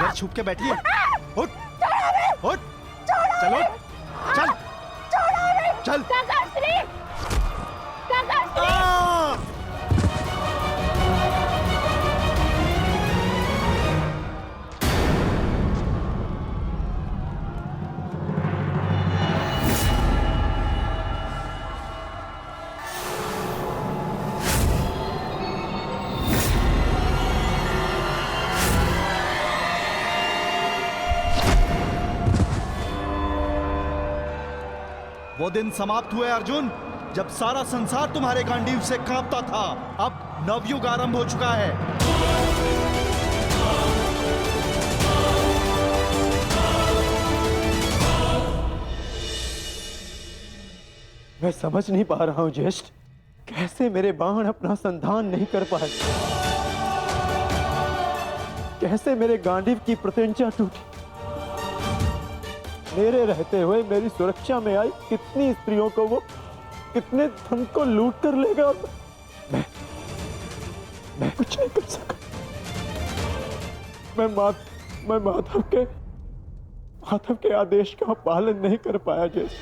इधर छुप के बैठी है। उठ, उठ, चलो, चल, चल। वो दिन समाप्त हुए अर्जुन, जब सारा संसार तुम्हारे गांडीव से कांपता था। अब नवयुग आरंभ हो चुका है। मैं समझ नहीं पा रहा हूं ज्येष्ठ, कैसे मेरे बाण अपना संधान नहीं कर पाए, कैसे मेरे गांडीव की प्रत्यंचा टूटी। मेरे रहते हुए मेरी सुरक्षा में आई कितनी स्त्रियों को वो कितने धन को लूट कर लेगा। और मैं कुछ नहीं कर सका। मैं माधव के आदेश का पालन नहीं कर पाया जैसे।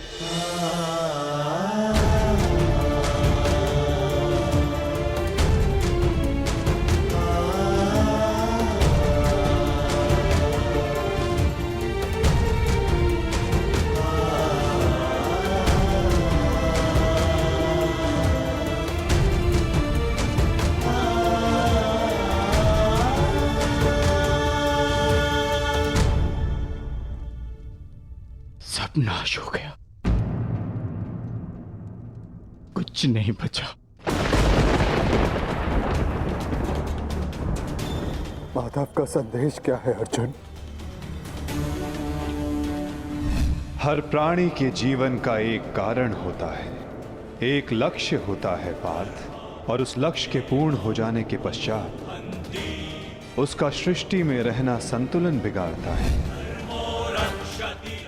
नाश हो गया, कुछ नहीं बचा। माधव का संदेश क्या है अर्जुन? हर प्राणी के जीवन का एक कारण होता है, एक लक्ष्य होता है पार्थ, और उस लक्ष्य के पूर्ण हो जाने के पश्चात उसका सृष्टि में रहना संतुलन बिगाड़ता है।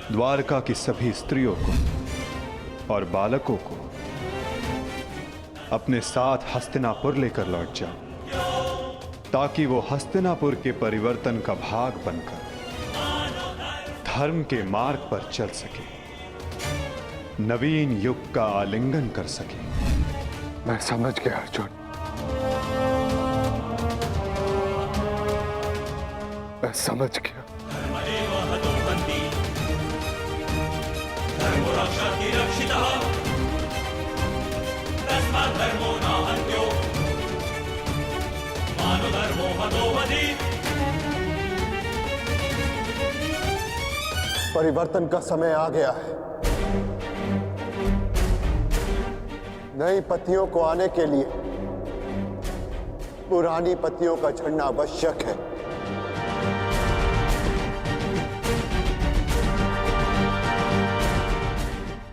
द्वारका की सभी स्त्रियों को और बालकों को अपने साथ हस्तिनापुर लेकर लौट जाओ, ताकि वो हस्तिनापुर के परिवर्तन का भाग बनकर धर्म के मार्ग पर चल सके, नवीन युग का आलिंगन कर सके। मैं समझ गया अर्जुन, मैं समझ गया। परिवर्तन का समय आ गया है। नई पत्नियों को आने के लिए पुरानी पत्नियों का झड़ना आवश्यक है।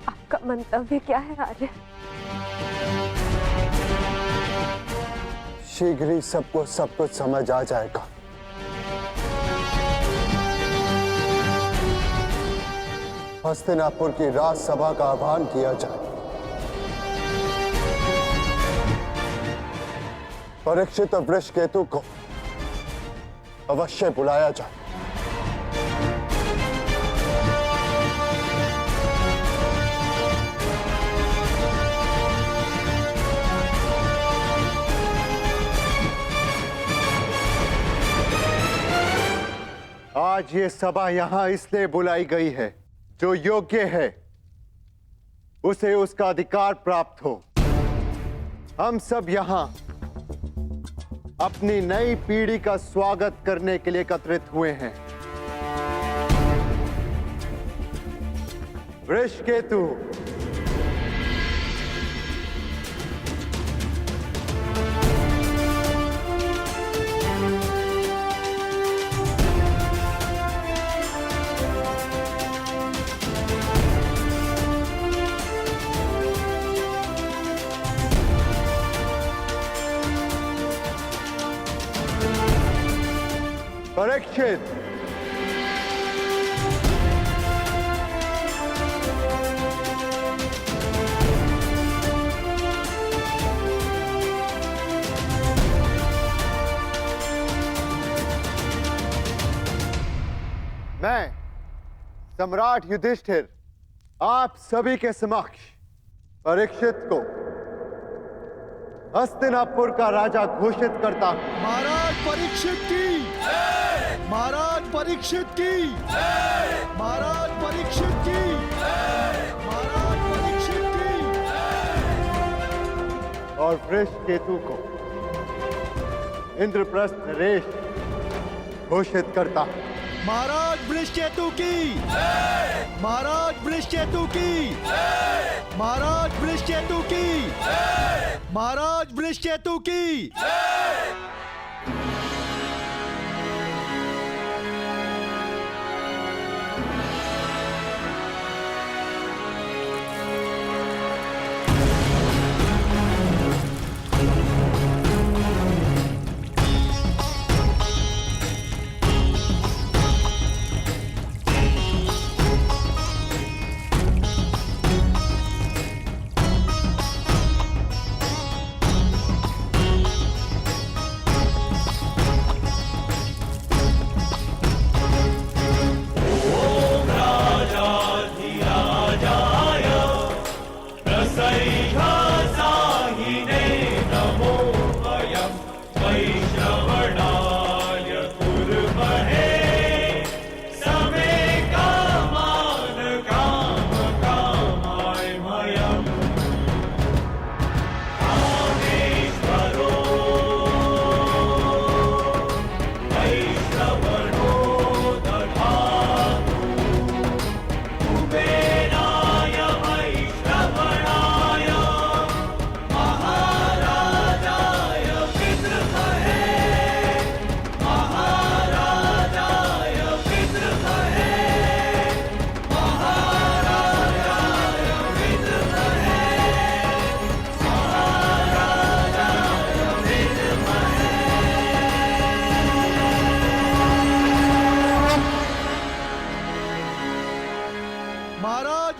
आपका मंतव्य क्या है आर्य? शीघ्र ही सबको सब कुछ समझ आ जाएगा। हस्तिनापुर की राजसभा का आह्वान किया जाए। परीक्षित और वृषकेतु को अवश्य बुलाया जाए। आज ये सभा यहां इसलिए बुलाई गई है, जो योग्य है उसे उसका अधिकार प्राप्त हो। हम सब यहां अपनी नई पीढ़ी का स्वागत करने के लिए एकत्रित हुए हैं। वृषकेतु, परीक्षित, मैं सम्राट युधिष्ठिर आप सभी के समक्ष परीक्षित को हस्तिनापुर का राजा घोषित करता हूं। महाराज परीक्षित की, महाराज परीक्षित की, महाराज परीक्षित की, महाराज परीक्षित की। और वृषकेतु को इंद्रप्रस्थ नरेश घोषित करता हूं। महाराज वृषकेतु की, महाराज वृषकेतु की, महाराज वृषकेतु की, महाराज वृषकेतु की।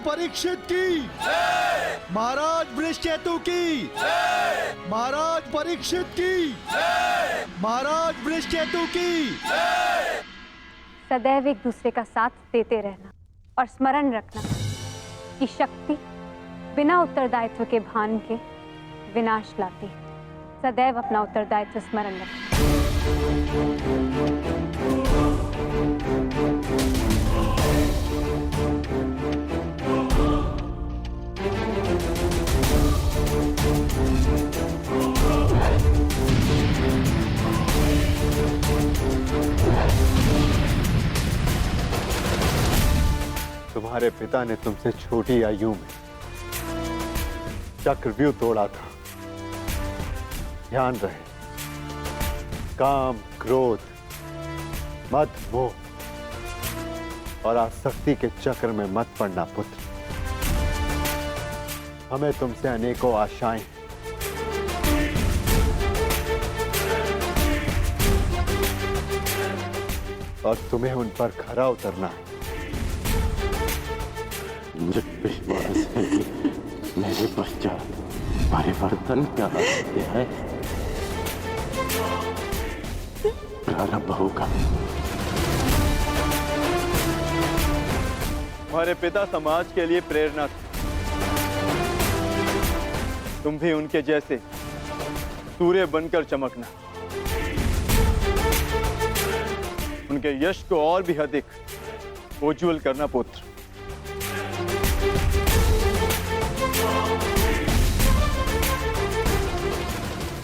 परीक्षित की, महाराज वृषकेतु की, महाराज परीक्षित की, महाराज वृषकेतु की। सदैव एक दूसरे का साथ देते रहना और स्मरण रखना कि शक्ति बिना उत्तरदायित्व के भान के विनाश लाती है। सदैव अपना उत्तरदायित्व स्मरण रखना। तुम्हारे पिता ने तुमसे छोटी आयु में चक्रव्यूह तोड़ा था। ध्यान रहे, काम, क्रोध, मद, मोह और आसक्ति के चक्र में मत पड़ना पुत्र। हमें तुमसे अनेकों आशाएं हैं। और तुम्हें उन पर खरा उतरना है। मुझे विश्वास है कि मेरे पश्चात परिवर्तन का अध्याय प्रारंभ होगा। हमारे पिता समाज के लिए प्रेरणा थे। तुम भी उनके जैसे सूर्य बनकर चमकना, उनके यश को और भी अधिक उज्ज्वल करना पुत्र।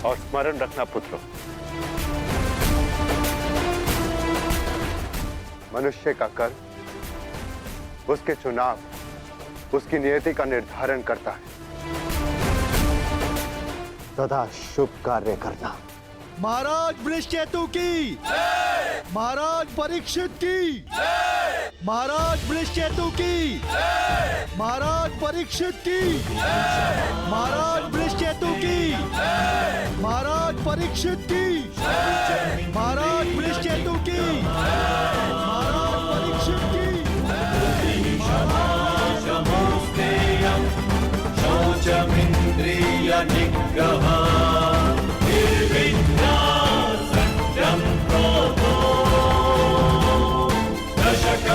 और स्मरण रखना पुत्र, मनुष्य का कर्म उसके चुनाव, उसकी नियति का निर्धारण करता है। सदा शुभ कार्य करना। महाराज वृषकेतु की, महाराज परीक्षित की, महाराज वृषकेतु की, महाराज परीक्षित की, महाराज वृषकेतु की, महाराज परीक्षित की, महाराज वृषकेतु की, महाराज परीक्षित की। शौचमिन्द्रिय निग्रह निर्विद्या सत्यं क्रोधो दशक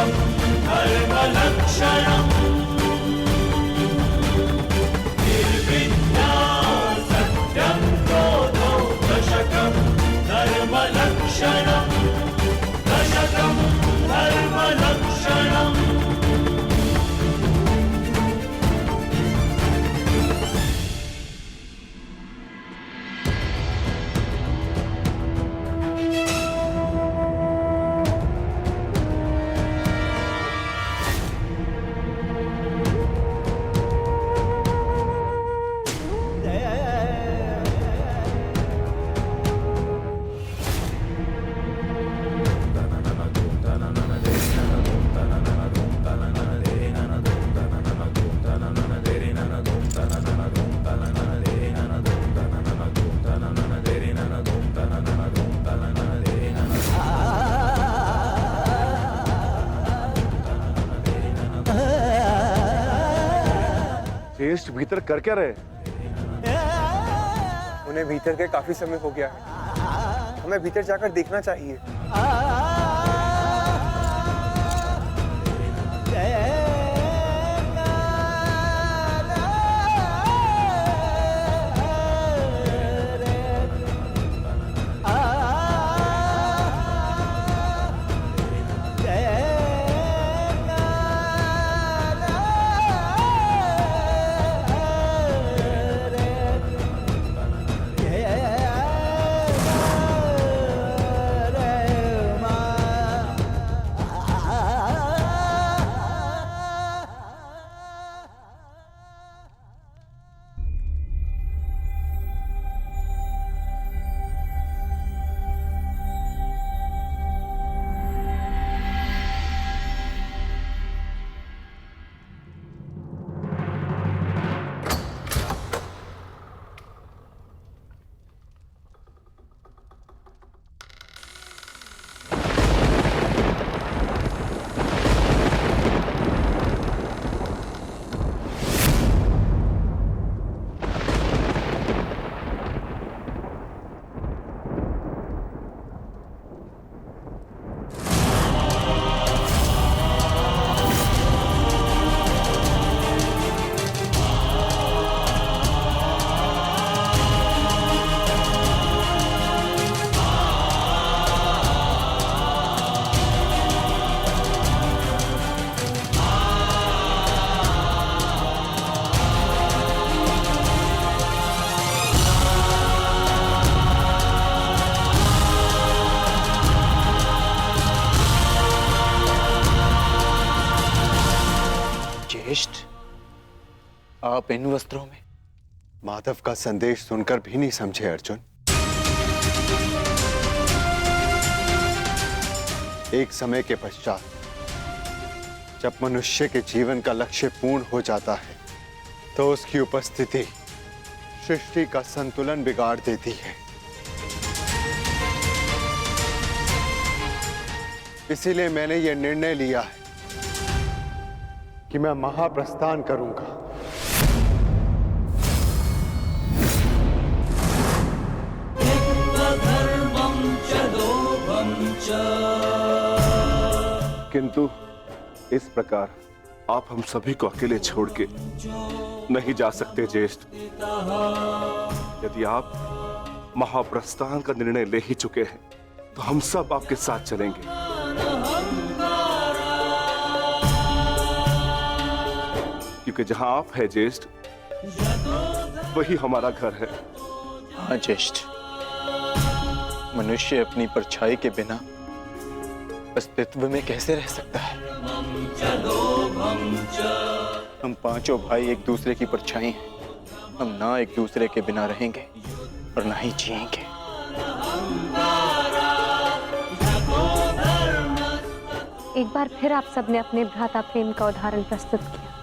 ज्येष्ठ भीतर कर क्या रहे? उन्हें भीतर के काफी समय हो गया है, हमें भीतर जाकर देखना चाहिए। ज्येष्ठ, आप इन वस्त्रों में? माधव का संदेश सुनकर भी नहीं समझे अर्जुन। एक समय के पश्चात जब मनुष्य के जीवन का लक्ष्य पूर्ण हो जाता है तो उसकी उपस्थिति सृष्टि का संतुलन बिगाड़ देती है। इसीलिए मैंने यह निर्णय लिया है कि मैं महाप्रस्थान करूंगा। किंतु इस प्रकार आप हम सभी को अकेले छोड़ के नहीं जा सकते ज्येष्ठ। यदि आप महाप्रस्थान का निर्णय ले ही चुके हैं तो हम सब आपके साथ चलेंगे। क्योंकि जहां आप है ज्येष्ठ, वही हमारा घर है। हाँ ज्येष्ठ, मनुष्य अपनी परछाई के बिना अस्तित्व में कैसे रह सकता है? हम पांचों भाई एक दूसरे की परछाई हैं। हम ना एक दूसरे के बिना रहेंगे और ना ही जिएंगे। एक बार फिर आप सबने अपने भ्राता प्रेम का उदाहरण प्रस्तुत किया,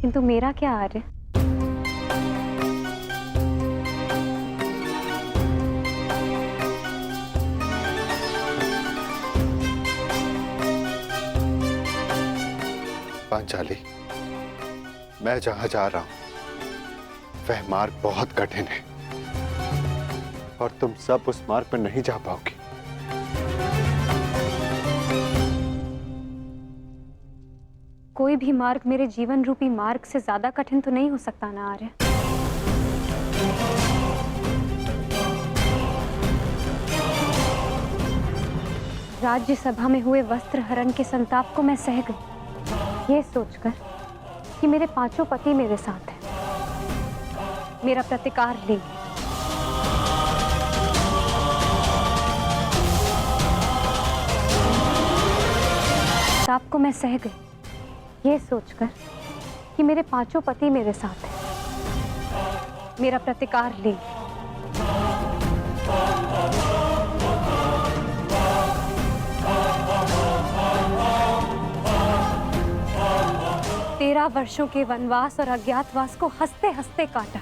किंतु मेरा क्या आर्य? पांचाली, मैं जहां जा रहा हूं वह मार्ग बहुत कठिन है और तुम सब उस मार्ग पर नहीं जा पाओगे। कोई भी मार्ग मेरे जीवन रूपी मार्ग से ज्यादा कठिन तो नहीं हो सकता ना आर्य? राज्यसभा में हुए वस्त्र हरण के संताप को मैं सह गई, ये सोचकर कि मेरे पांचों पति मेरे साथ हैं, मेरा प्रतिकार लेंगे। संताप को मैं सह गई, ये सोचकर कि मेरे पांचों पति मेरे साथ हैं, मेरा प्रतिकार लेंगे। 13 वर्षों के वनवास और अज्ञातवास को हंसते हंसते काटा,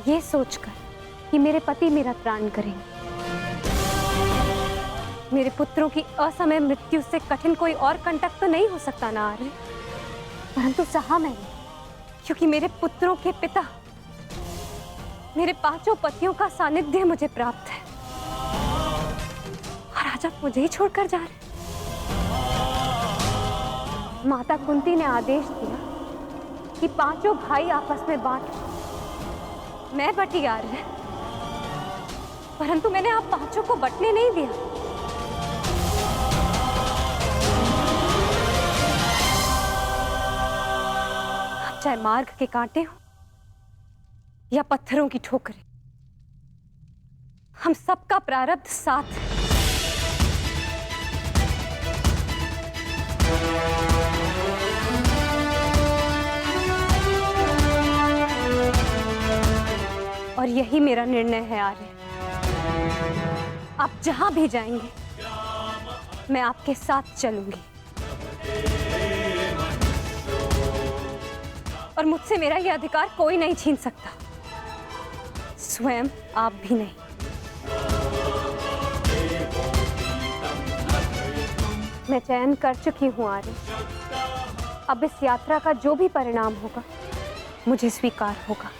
ये सोचकर कि मेरे पति मेरा त्राण करेंगे। मेरे पुत्रों की असमय मृत्यु से कठिन कोई और कंटक तो नहीं हो सकता ना आर्य, परंतु सहा मैंने, क्योंकि मेरे पुत्रों के पिता, मेरे पांचों पतियों का सानिध्य मुझे प्राप्त है, और आज आप मुझे ही छोड़कर जा रहे। माता कुंती ने आदेश दिया कि पांचों भाई आपस में बांट, मैं बटी आर्य, परंतु मैंने आप पांचों को बटने नहीं दिया। आप चाहे मार्ग के कांटे हो या पत्थरों की ठोकरें, हम सबका प्रारब्ध साथ है। और यही मेरा निर्णय है आर्य। आप जहां भी जाएंगे मैं आपके साथ चलूंगी, और मुझसे मेरा यह अधिकार कोई नहीं छीन सकता, स्वयं आप भी नहीं। मैं चयन कर चुकी हूं आर्य, अब इस यात्रा का जो भी परिणाम होगा मुझे स्वीकार होगा।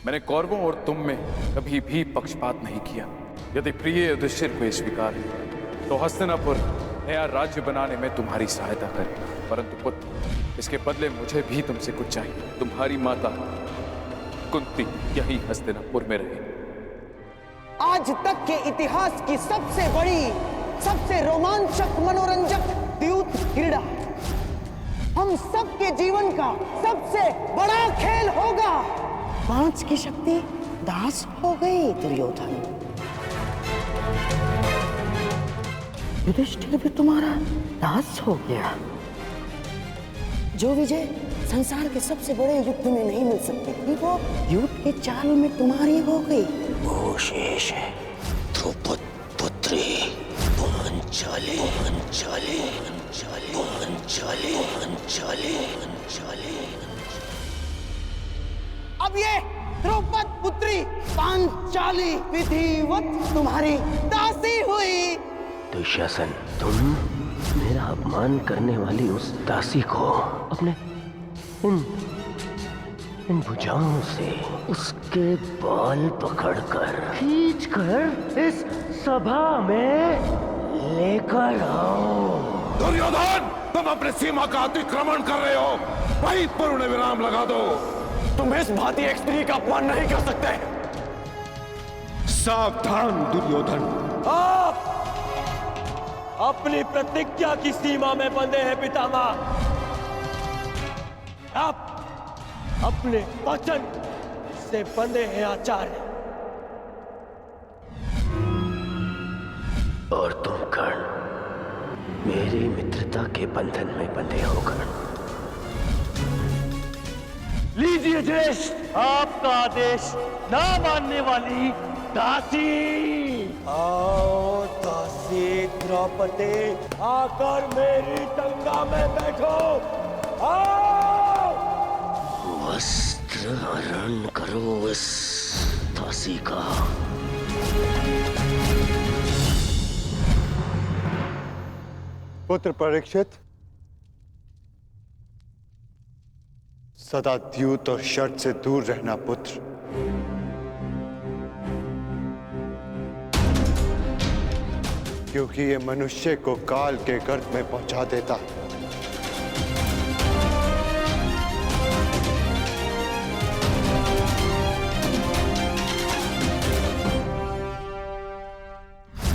मैंने कौरवों और तुम में कभी भी पक्षपात नहीं किया। यदि प्रिय युधिष्ठिर को स्वीकार है तो हस्तिनापुर नया राज्य बनाने में तुम्हारी सहायता करें, परंतु पुत्र, इसके बदले मुझे भी तुमसे कुछ चाहिए। तुम्हारी माता कुंती यही हस्तिनापुर में रहे। आज तक के इतिहास की सबसे बड़ी, सबसे रोमांचक, मनोरंजक द्यूत क्रीड़ा हम सबके जीवन का सबसे बड़ा खेल होगा। पांच की शक्ति दास हो गई दुर्योधन। युधिष्ठिर भी तुम्हारा दास हो गया। जो विजय संसार के सबसे बड़े युद्ध में नहीं मिल सकती थी, वो युद्ध के चाल में तुम्हारी हो गई। वो शेष है द्रौपद पुत्री पांचाली। पांचाली पांचाली पांचाली पांचाली पांचाली। अब ये द्रौपद पुत्री पांचाली विधिवत तुम्हारी दासी हुई। दुशासन, तुम मेरा अपमान करने वाली उस दासी को अपने इन भुजाओं से उसके बाल पकड़कर खींचकर इस सभा में लेकर आओ। दुर्योधन, तुम अपने सीमा का अतिक्रमण कर रहे हो। वहीं पर उन्हें विराम लगा दो। तुम इस भांति एक स्त्री का अपमान नहीं कर सकते। सावधान दुर्योधन। आप अपनी प्रतिज्ञा की सीमा में बंधे हैं पितामह। आप अपने वचन से बंधे हैं आचार्य। और तुम कर्ण मेरी मित्रता के बंधन में बंधे हो कर्ण। लीजिए ज्येष्ठ आपका आदेश ना मानने वाली दासी। आओ दासी द्रौपदी आकर मेरी टंगा में बैठो। आओ वस्त्र हरण करो इस दासी का। पुत्र परीक्षित, सदा द्यूत और शर्त से दूर रहना पुत्र। क्योंकि ये मनुष्य को काल के गर्त में पहुंचा देता है।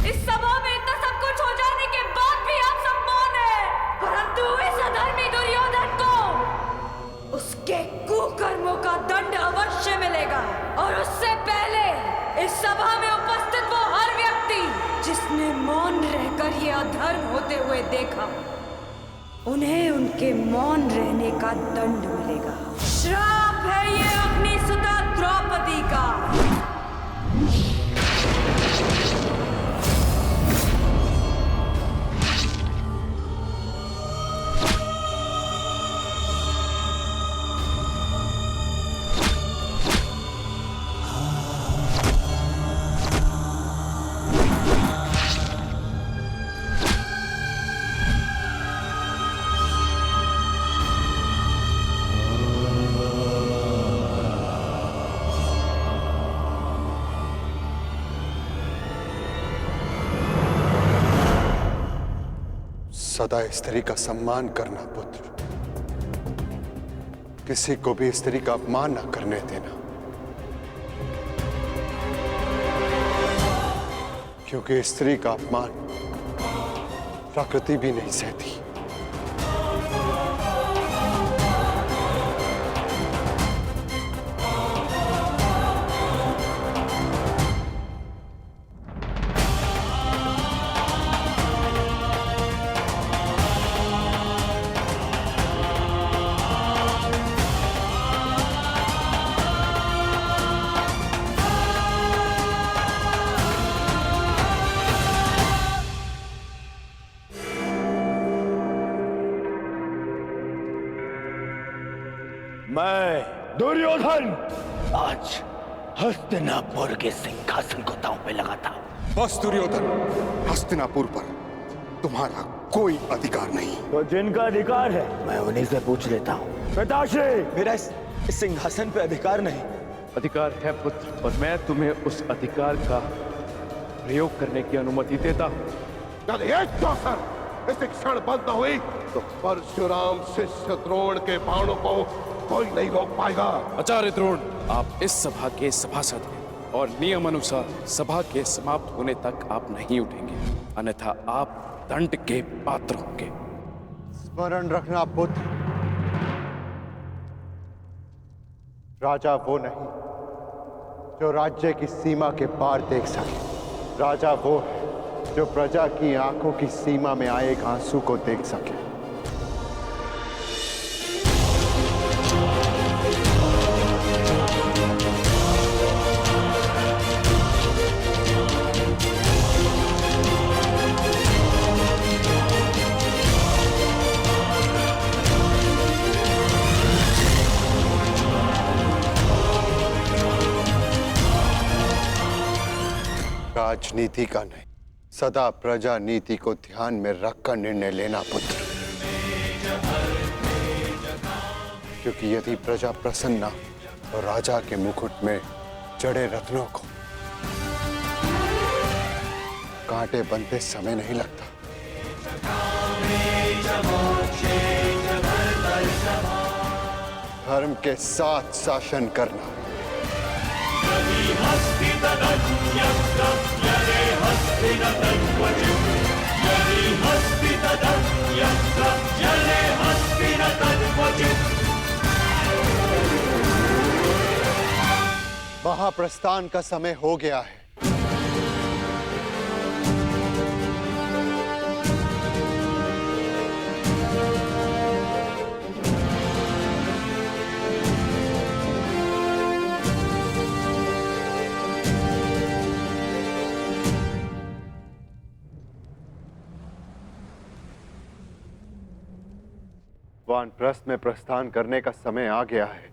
इस सभा में इतना सब कुछ हो जाने के बाद भी आप सब मौन हैं, परंतु इस अधर्मी दुर्योधन को उसके कुकर्मों का दंड अवश्य मिलेगा। और उससे पहले इस सभा में उपस्थित वो हर व्यक्ति जिसने मौन रहकर ये अधर्म होते हुए देखा, उन्हें उनके मौन रहने का दंड मिलेगा। श्राप है ये अग्निसुता द्रौपदी का। सदा स्त्री का सम्मान करना पुत्र। किसी को भी स्त्री का अपमान न करने देना, क्योंकि स्त्री का अपमान प्रकृति भी नहीं सहती। मैं दुर्योधन आज हस्तिनापुर के सिंहासन को दांव पे लगाता हूं। बस दुर्योधन, हस्तिनापुर पर तुम्हारा कोई अधिकार नहीं। तो जिनका अधिकार है मैं उन्हीं से पूछ लेता हूँ। पिताश्री, मेरा इस सिंहासन पे अधिकार नहीं। अधिकार है पुत्र, और मैं तुम्हें उस अधिकार का प्रयोग करने की अनुमति देता हूँ। यदि एक अवसर इस क्षण बंद न हुई तो परशुराम शिष्य द्रोण के बाणों को कोई नहीं रोक पाएगा। आचार्य द्रोण, आप इस सभा के सभासद हैं और नियम अनुसार सभा के समाप्त होने तक आप नहीं उठेंगे, अन्यथा आप दंड के पात्र होंगे। स्मरण रखना पुत्र, राजा वो नहीं जो राज्य की सीमा के पार देख सके। राजा वो है जो प्रजा की आंखों की सीमा में आए एक आंसू को देख सके। राजनीति का नहीं, सदा प्रजा नीति को ध्यान में रखकर निर्णय लेना पुत्र। क्योंकि यदि प्रजा प्रसन्न तो राजा के मुकुट में जड़े रत्नों को कांटे बनते समय नहीं लगता। धर्म के साथ शासन करना। महाप्रस्थान का समय हो गया है। वानप्रस्थ में प्रस्थान करने का समय आ गया है।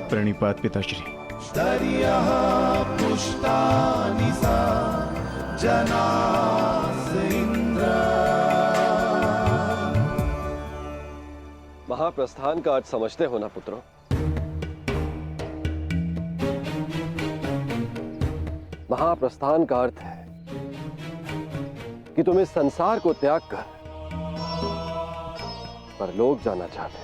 प्रणिपात पिताश्री। महाप्रस्थान का अर्थ समझते हो ना पुत्रों? महाप्रस्थान का अर्थ है कि तुम इस संसार को त्याग कर परलोक जाना चाहते हो।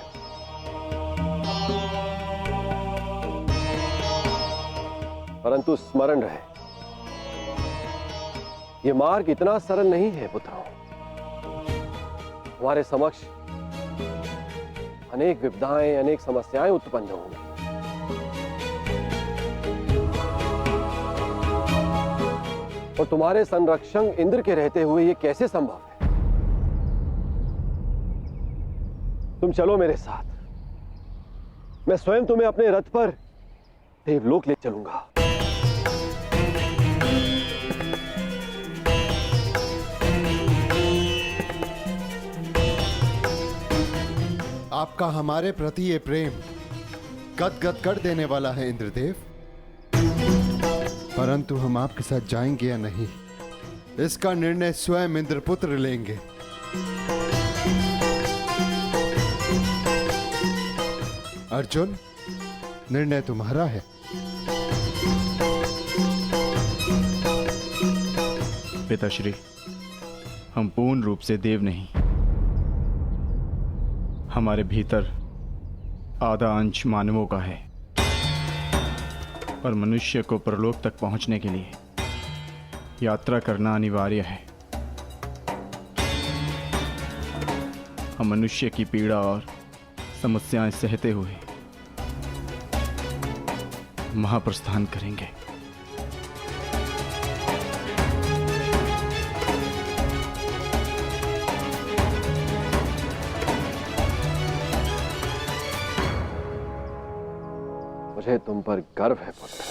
परंतु स्मरण रहे, यह मार्ग इतना सरल नहीं है पुत्रों। हमारे समक्ष अनेक विपदाएं, अनेक समस्याएं उत्पन्न होंगी। और तुम्हारे संरक्षक इंद्र के रहते हुए यह कैसे संभव है? तुम चलो मेरे साथ, मैं स्वयं तुम्हें अपने रथ पर देवलोक ले चलूंगा। आपका हमारे प्रति ये प्रेम गदगद कर देने वाला है इंद्रदेव, परंतु हम आपके साथ जाएंगे या नहीं, इसका निर्णय स्वयं इंद्रपुत्र लेंगे। अर्जुन, निर्णय तुम्हारा है। पिताश्री, हम पूर्ण रूप से देव नहीं, हमारे भीतर आधा अंश मानवों का है और मनुष्य को परलोक तक पहुंचने के लिए यात्रा करना अनिवार्य है। हम मनुष्य की पीड़ा और समस्याएं सहते हुए महाप्रस्थान करेंगे। मुझे तुम पर गर्व है पुत्र।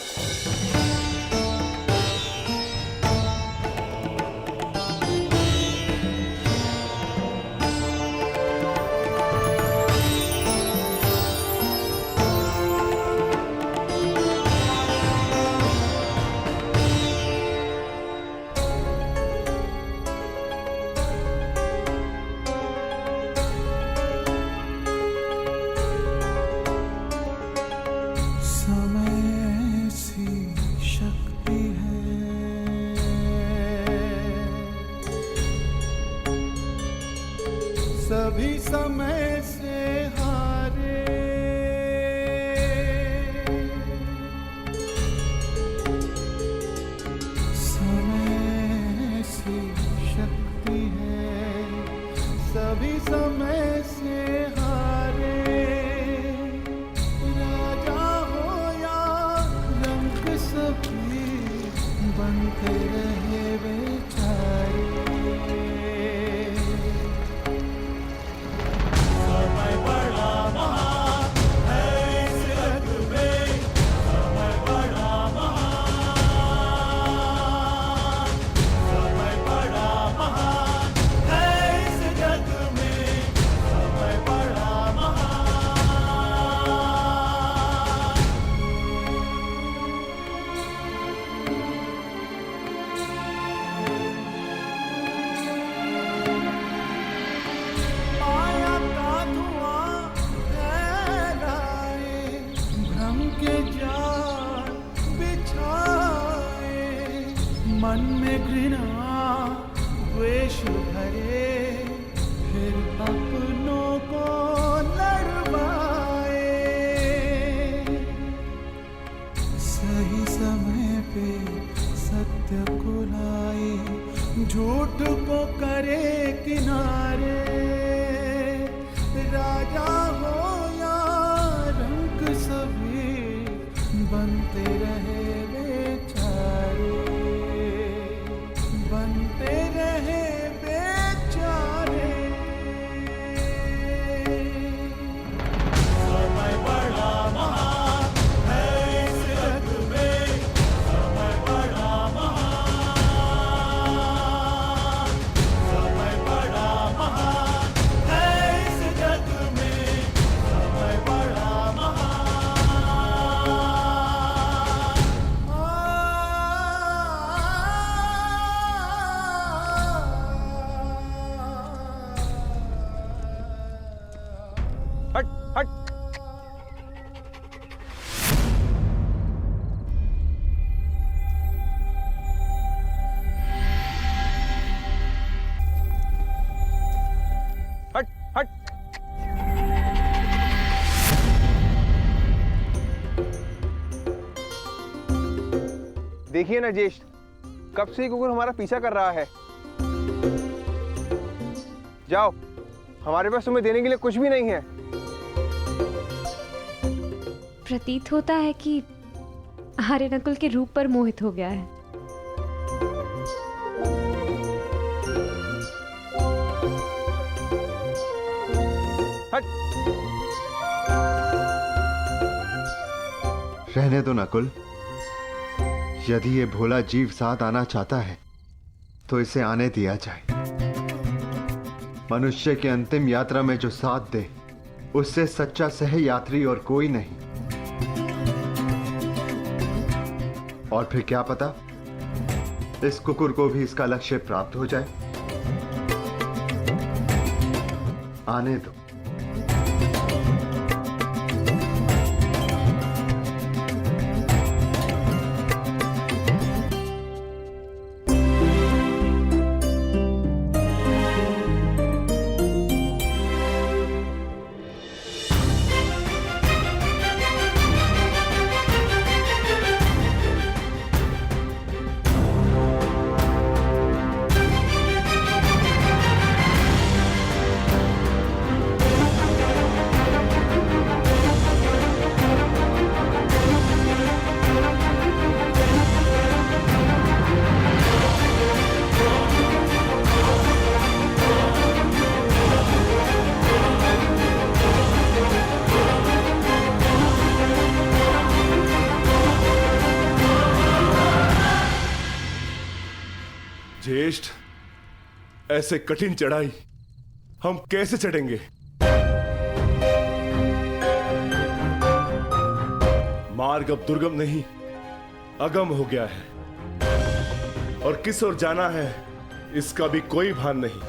सभी समय से हारे, समय सी शक्ति है, सभी समय से हारे, राजा हो या रंग सभी बनते रहे बेचारे। मन में घृणा द्वेष भरे, फिर अपनों को लड़वाए। सही समय पे सत्य को लाए, झूठ को करे किनारे। राजा हो या रंक सभी बनते रहे बेचारे, बनते रहे बेचारे। समय बड़ा महान है इस जग में, समय बड़ा महान, समय बड़ा महान है इस जग में, समय बड़ा महान। हट हट। हट हट। देखिए ना ज्येष्ठ, कब से ये कुकुर हमारा पीछा कर रहा है। जाओ, हमारे पास तुम्हें देने के लिए कुछ भी नहीं है। प्रतीत होता है कि आर्य नकुल के रूप पर मोहित हो गया है। रहने दो नकुल, यदि ये भोला जीव साथ आना चाहता है तो इसे आने दिया जाए। मनुष्य की अंतिम यात्रा में जो साथ दे, उससे सच्चा सह यात्री और कोई नहीं। और फिर क्या पता, इस कुकुर को भी इसका लक्ष्य प्राप्त हो जाए। आने दो। ज्येष्ठ, ऐसे कठिन चढ़ाई हम कैसे चढ़ेंगे? मार्ग अब दुर्गम नहीं, अगम हो गया है और किस ओर जाना है इसका भी कोई भान नहीं।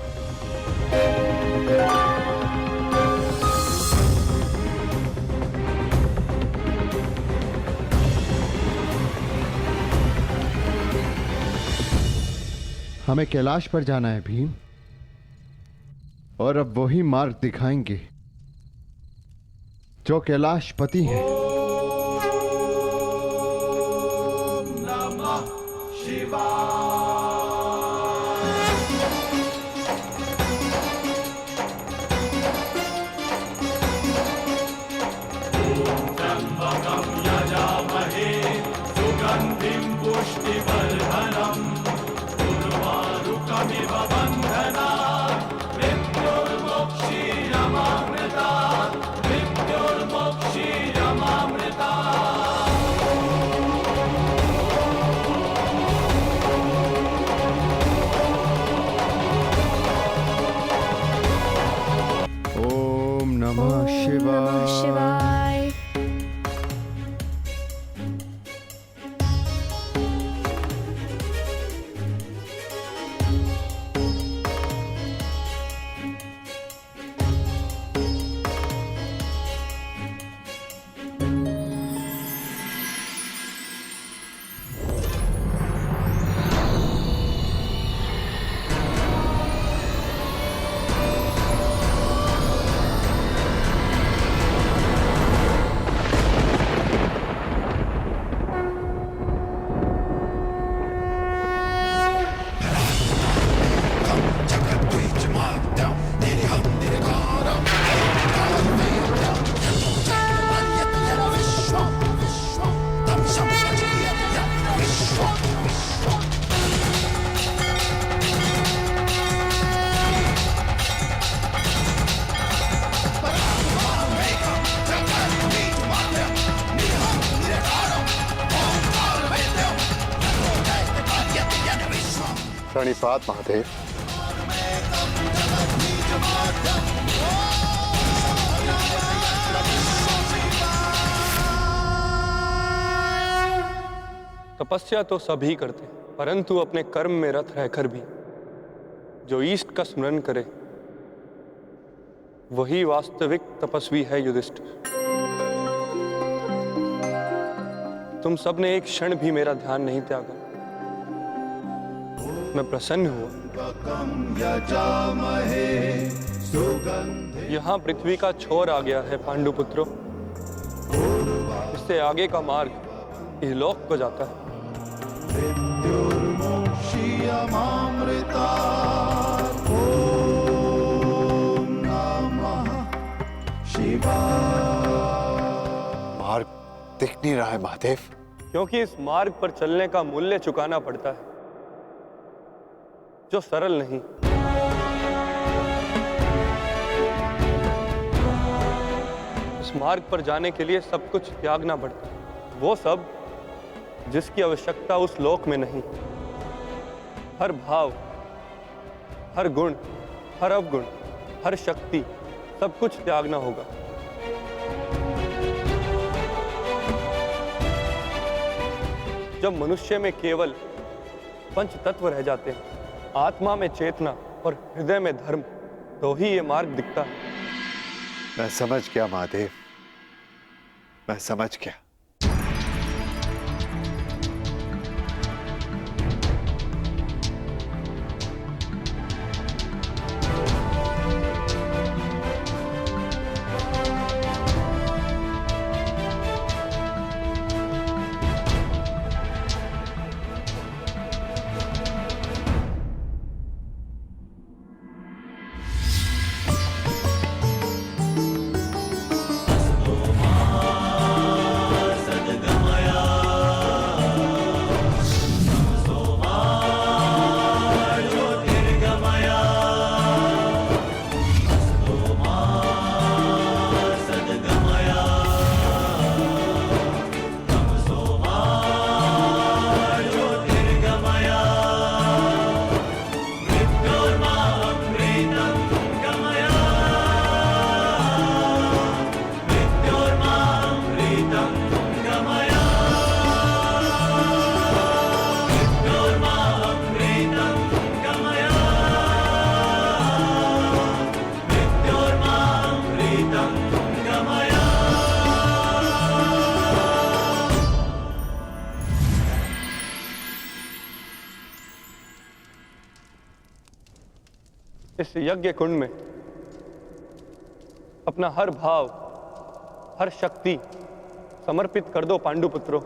हमें कैलाश पर जाना है भीम, और अब वही मार्ग दिखाएंगे जो कैलाशपति हैं। सुगंधिं पुष्टिवर्धनम् उर्वारुकमिव बन्धनात् मृत्युर्मोक्षीयमामृतात् मृत्युर्मोक्षीयमामृतात्। ओम नमः शिवाय। प्रणिपात महादेव। तपस्या तो सभी करते, परंतु अपने कर्म में रत रहकर भी जो ईष्ट का स्मरण करे वही वास्तविक तपस्वी है युधिष्ठिर। तुम सबने एक क्षण भी मेरा ध्यान नहीं त्यागा। मैं प्रसन्न हुआ। यहाँ पृथ्वी का छोर आ गया है पांडुपुत्रों। इससे आगे का मार्ग इहलोक को जाता है। मार्ग दिख नहीं रहा है महादेव। क्योंकि इस मार्ग पर चलने का मूल्य चुकाना पड़ता है जो सरल नहीं। इस मार्ग पर जाने के लिए सब कुछ त्यागना पड़ता है, वो सब जिसकी आवश्यकता उस लोक में नहीं। हर भाव, हर गुण, हर अवगुण, हर शक्ति, सब कुछ त्यागना होगा। जब मनुष्य में केवल पंच तत्व रह जाते हैं, आत्मा में चेतना और हृदय में धर्म, तो ही ये मार्ग दिखता है। मैं समझ गया महादेव, मैं समझ गया। इस यज्ञ कुंड में अपना हर भाव, हर शक्ति समर्पित कर दो पांडुपुत्रों।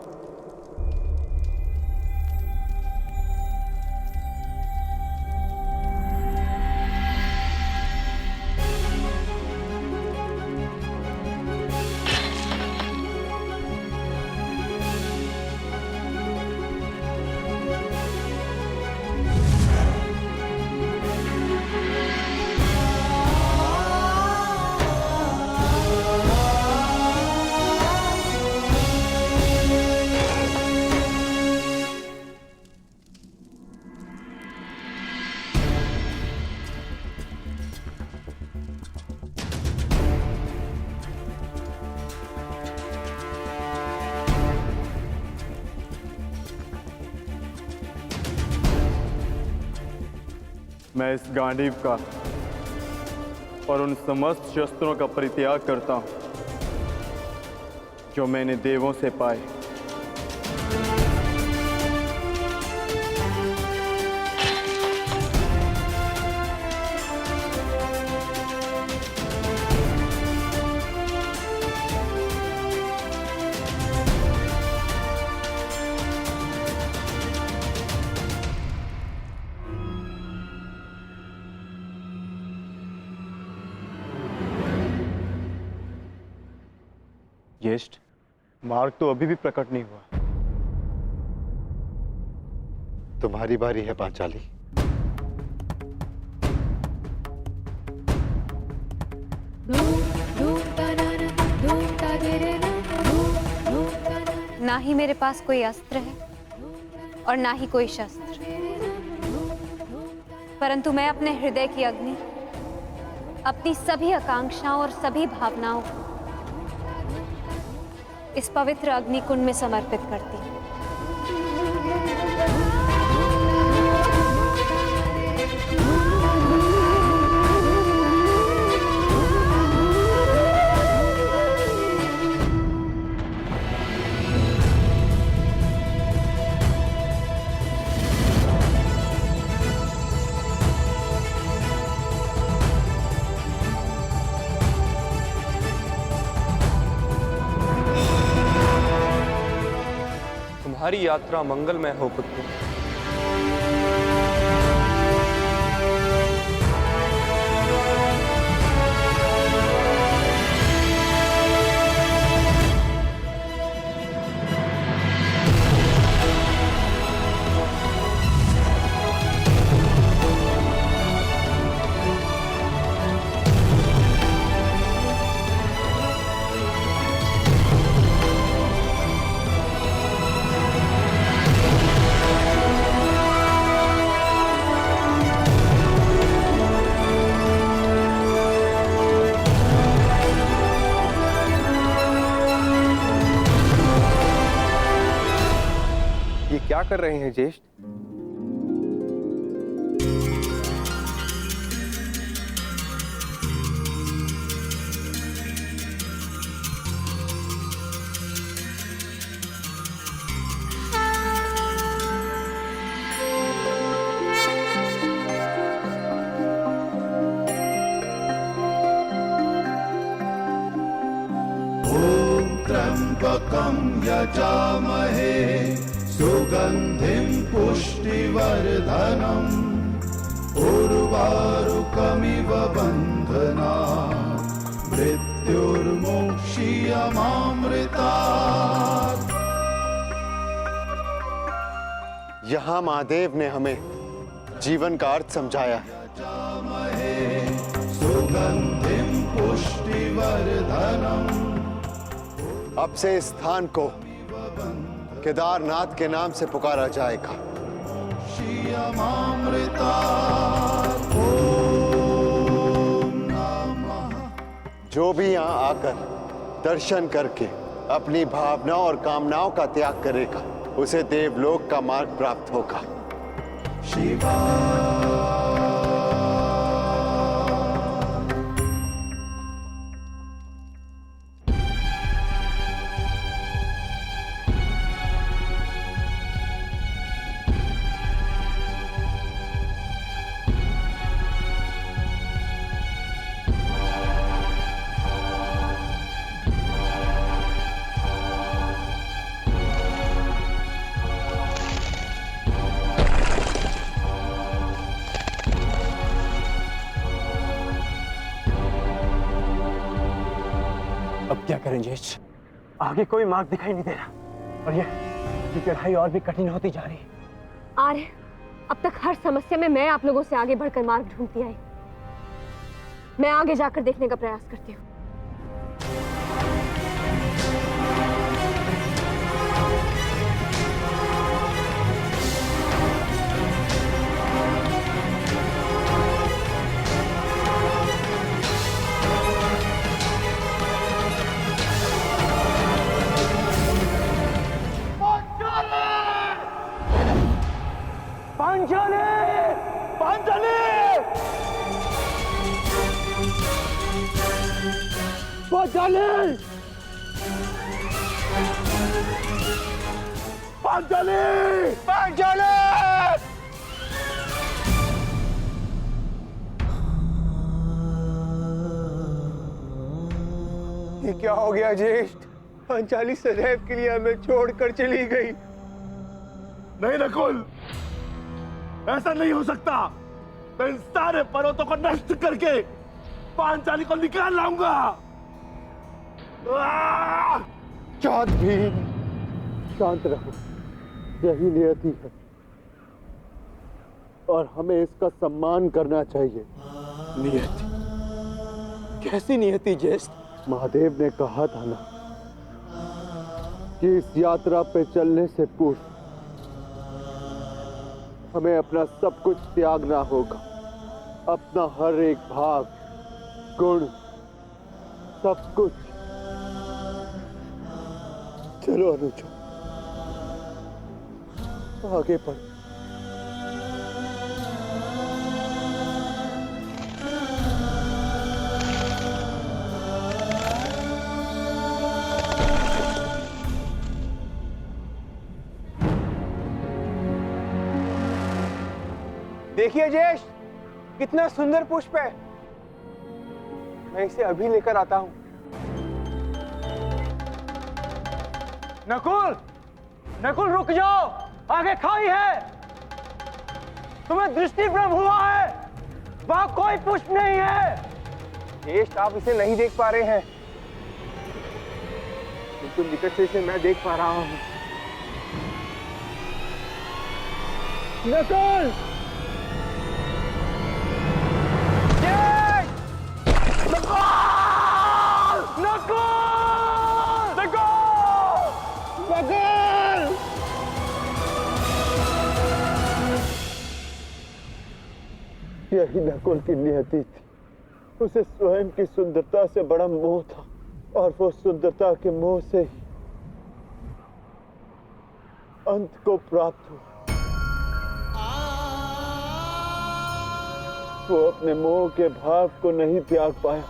मैं इस गांडीव का और उन समस्त शस्त्रों का परित्याग करता हूं जो मैंने देवों से पाए। ज्येष्ठ, मार्ग तो अभी भी प्रकट नहीं हुआ। तुम्हारी बारी है पांचाली। ना ही मेरे पास कोई अस्त्र है और ना ही कोई शस्त्र, परंतु मैं अपने हृदय की अग्नि, अपनी सभी आकांक्षाओं और सभी भावनाओं को इस पवित्र अग्निकुंड में समर्पित करती हूँ। तुम्हारी यात्रा मंगलमय हो पुत्र। ये क्या कर रहे हैं ज्येष्ठ? त्र्यंबकं यजामहे सुगंधिं पुष्टिवर्धनम् उर्वारुकमिव बन्धनात् मृत्युर्मोक्षीयमामृतात्। यहाँ महादेव ने हमें जीवन का अर्थ समझाया है। सुगंधिं पुष्टिवर्धनम्। अब से इस स्थान को केदारनाथ के नाम से पुकारा जाएगा। जो भी यहाँ आकर दर्शन करके अपनी भावनाओं और कामनाओं का त्याग करेगा, उसे देवलोक का मार्ग प्राप्त होगा। शिवा अब क्या करें ज्येष्ठ? आगे कोई मार्ग दिखाई नहीं दे रहा और ये चढ़ाई और भी कठिन होती जा रही है। आर्य, अब तक हर समस्या में मैं आप लोगों से आगे बढ़कर मार्ग ढूंढती आई। मैं आगे जाकर देखने का प्रयास करती हूँ। पांचाली! पांचाली! पांचाली! पांचाली! पांचाली! ये क्या हो गया ज्येष्ठ? पांचाली सदैव के लिए हमें छोड़कर चली गई। नहीं नकुल, ऐसा नहीं हो सकता। मैं इन सारे पर्वतों को नष्ट करके पांचाली को निकाल लाऊंगा। शांत भीम, शांत रहो। यही नियति है और हमें इसका सम्मान करना चाहिए। नियति? कैसी नियति ज्येष्ठ? महादेव ने कहा था ना कि इस यात्रा पे चलने से पूर्व हमें अपना सब कुछ त्यागना होगा। अपना हर एक भाग, गुण, सब कुछ। चलो अनुजो, आगे बढ़ो। देखिए ज्येष्ठ, कितना सुंदर पुष्प है। मैं इसे अभी लेकर आता हूं। नकुल, नकुल रुक जाओ, आगे खाई है। तुम्हें दृष्टि भ्रम हुआ है, वहां कोई पुष्प नहीं है। ज्येष्ठ, आप इसे नहीं देख पा रहे हैं, बिल्कुल निकट से इसे मैं देख पा रहा हूं। नकुल! यही नकुल की नियति थी। उसे स्वयं की सुंदरता से बड़ा मोह था और वो सुंदरता के मोह से ही अंत को प्राप्त हुआ। वो अपने मोह के भाव को नहीं त्याग पाया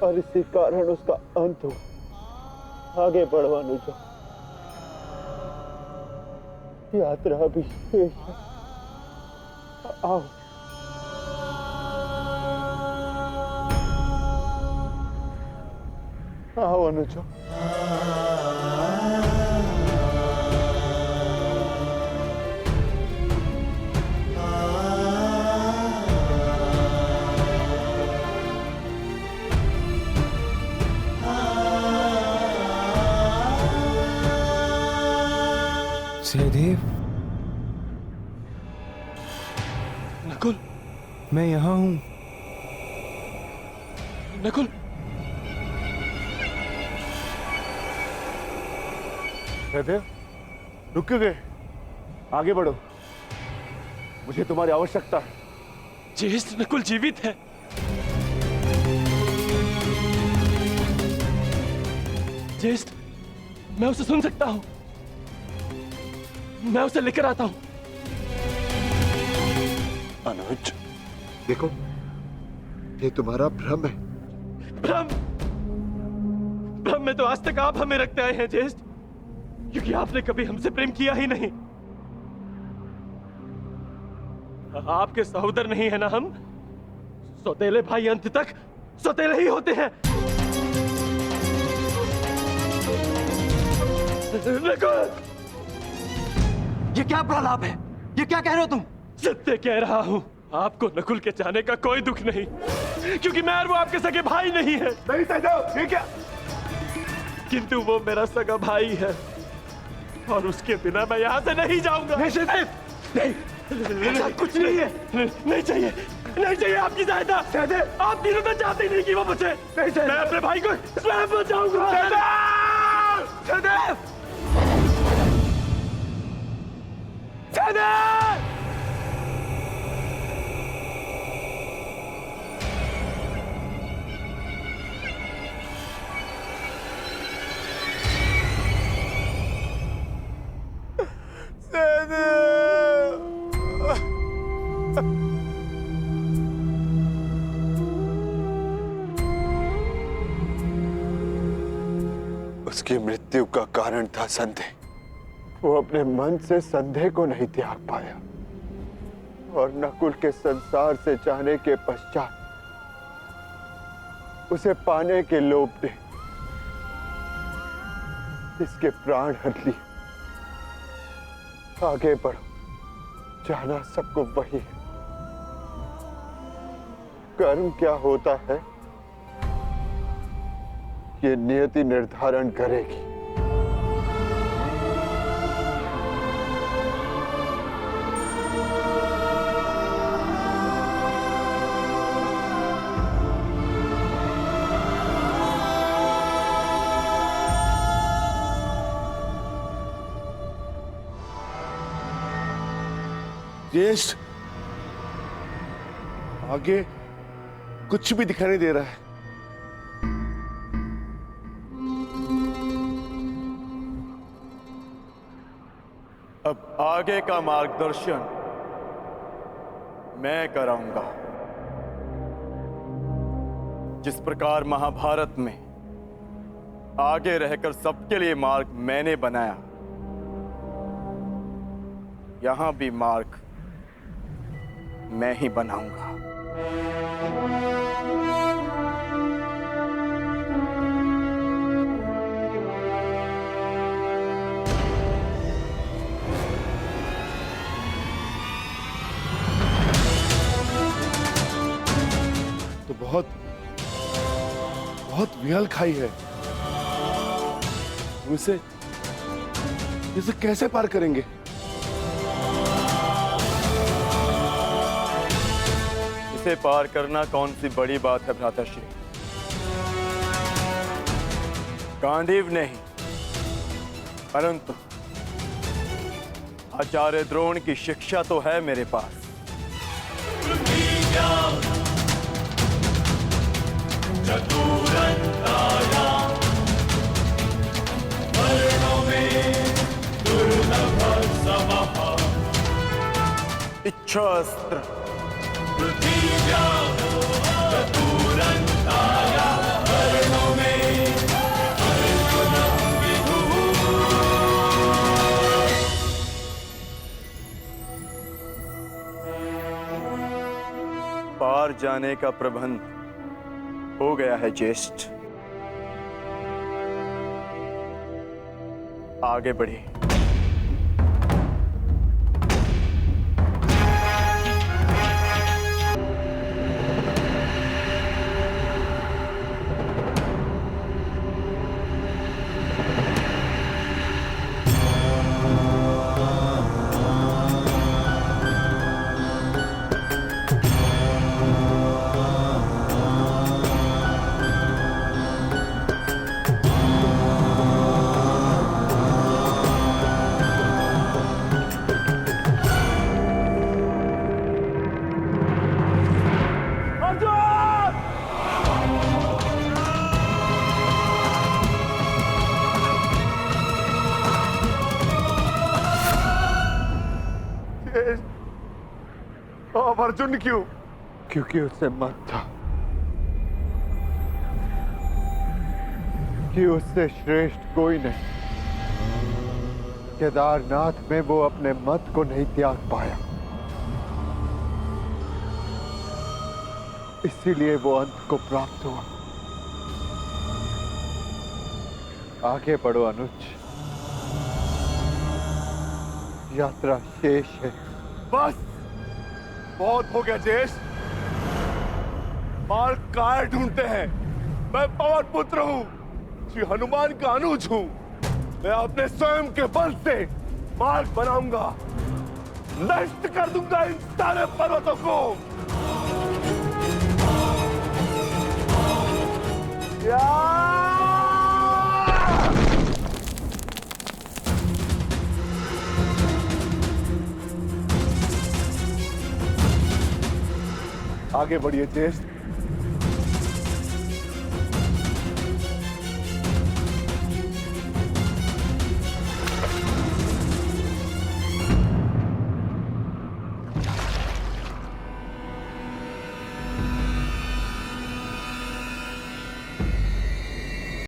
और इसी कारण उसका अंत हुआ। आगे बढ़ो अनुजा, यात्रा भी शेष है। आओ। आओ अनुजा। सहदेव, नकुल, मैं यहां हूं। नकुल, सहदेव, रुक क्यों गए? आगे बढ़ो, मुझे तुम्हारी आवश्यकता है। ज्येष्ठ, नकुल जीवित है। ज्येष्ठ, मैं उसे सुन सकता हूं। मैं उसे लेकर आता हूं। अनुज, देखो, ये तुम्हारा भ्रम है। भ्रम? भ्रम में तो आज तक आप हमें रखते आए हैं ज्येष्ठ, क्योंकि आपने कभी हमसे प्रेम किया ही नहीं। आपके सहोदर नहीं है ना हम? सौतेले भाई अंत तक सौतेले ही होते हैं। ये क्या प्रलाप है? ये क्या कह रहे हो तुम? सत्य कह रहा हूं। आपको नकुल के जाने का कोई दुख नहीं। क्योंकि मैं और वो आपके सगे भाई नहीं है। नहीं सहदेव, ये क्या? किंतु वो मेरा सगा भाई है और उसके बिना मैं यहाँ से नहीं जाऊंगा। नहीं सहदेव, नहीं, ऐसा कुछ नहीं है। नहीं चाहिए, नहीं चाहिए आपकी सहायता। सहदेव, आप तीनों तो चाहते ही नहीं कि वो बचे। नहीं सहदेव, मैं अपने भाई को स्वयं बचाऊंगा। सहदेव, सहदेव, सहदेव! उसकी मृत्यु का कारण था संदेह। वो अपने मन से संदेह को नहीं त्याग पाया और नकुल के संसार से जाने के पश्चात उसे पाने के लोभ ने इसके प्राण हर लिए। आगे बढ़ो, जाना सबको वही है। कर्म क्या होता है ये नियति निर्धारण करेगी। ज्येष्ठ, आगे कुछ भी दिखाई नहीं दे रहा है। अब आगे का मार्गदर्शन मैं कराऊंगा। जिस प्रकार महाभारत में आगे रहकर सबके लिए मार्ग मैंने बनाया, यहां भी मार्ग मैं ही बनाऊंगा। तो बहुत विहल खाई है। इसे कैसे पार करेंगे? इसे पार करना कौन सी बड़ी बात है भ्राताश्री। गांडीव नहीं, परंतु आचार्य द्रोण की शिक्षा तो है मेरे पास। इच्छास्त्र पार जाने का प्रबंध हो गया है ज्येष्ठ। आगे बढ़े। अब अर्जुन क्यों? क्योंकि उसे मत था कि उससे श्रेष्ठ कोई नहीं। केदारनाथ में वो अपने मत को नहीं त्याग पाया, इसीलिए वो अंत को प्राप्त हुआ। आगे बढ़ो अनुज, यात्रा शेष है। बस बहुत हो गया ज्येष्ठ। मार्ग काय ढूंढते हैं? मैं पवन पुत्र हूँ, श्री हनुमान का अनुज हूँ। मैं अपने स्वयं के बल से मार्ग बनाऊंगा, नष्ट कर दूंगा इन सारे पर्वतों को। आगे बढ़िए ज्येष्ठ।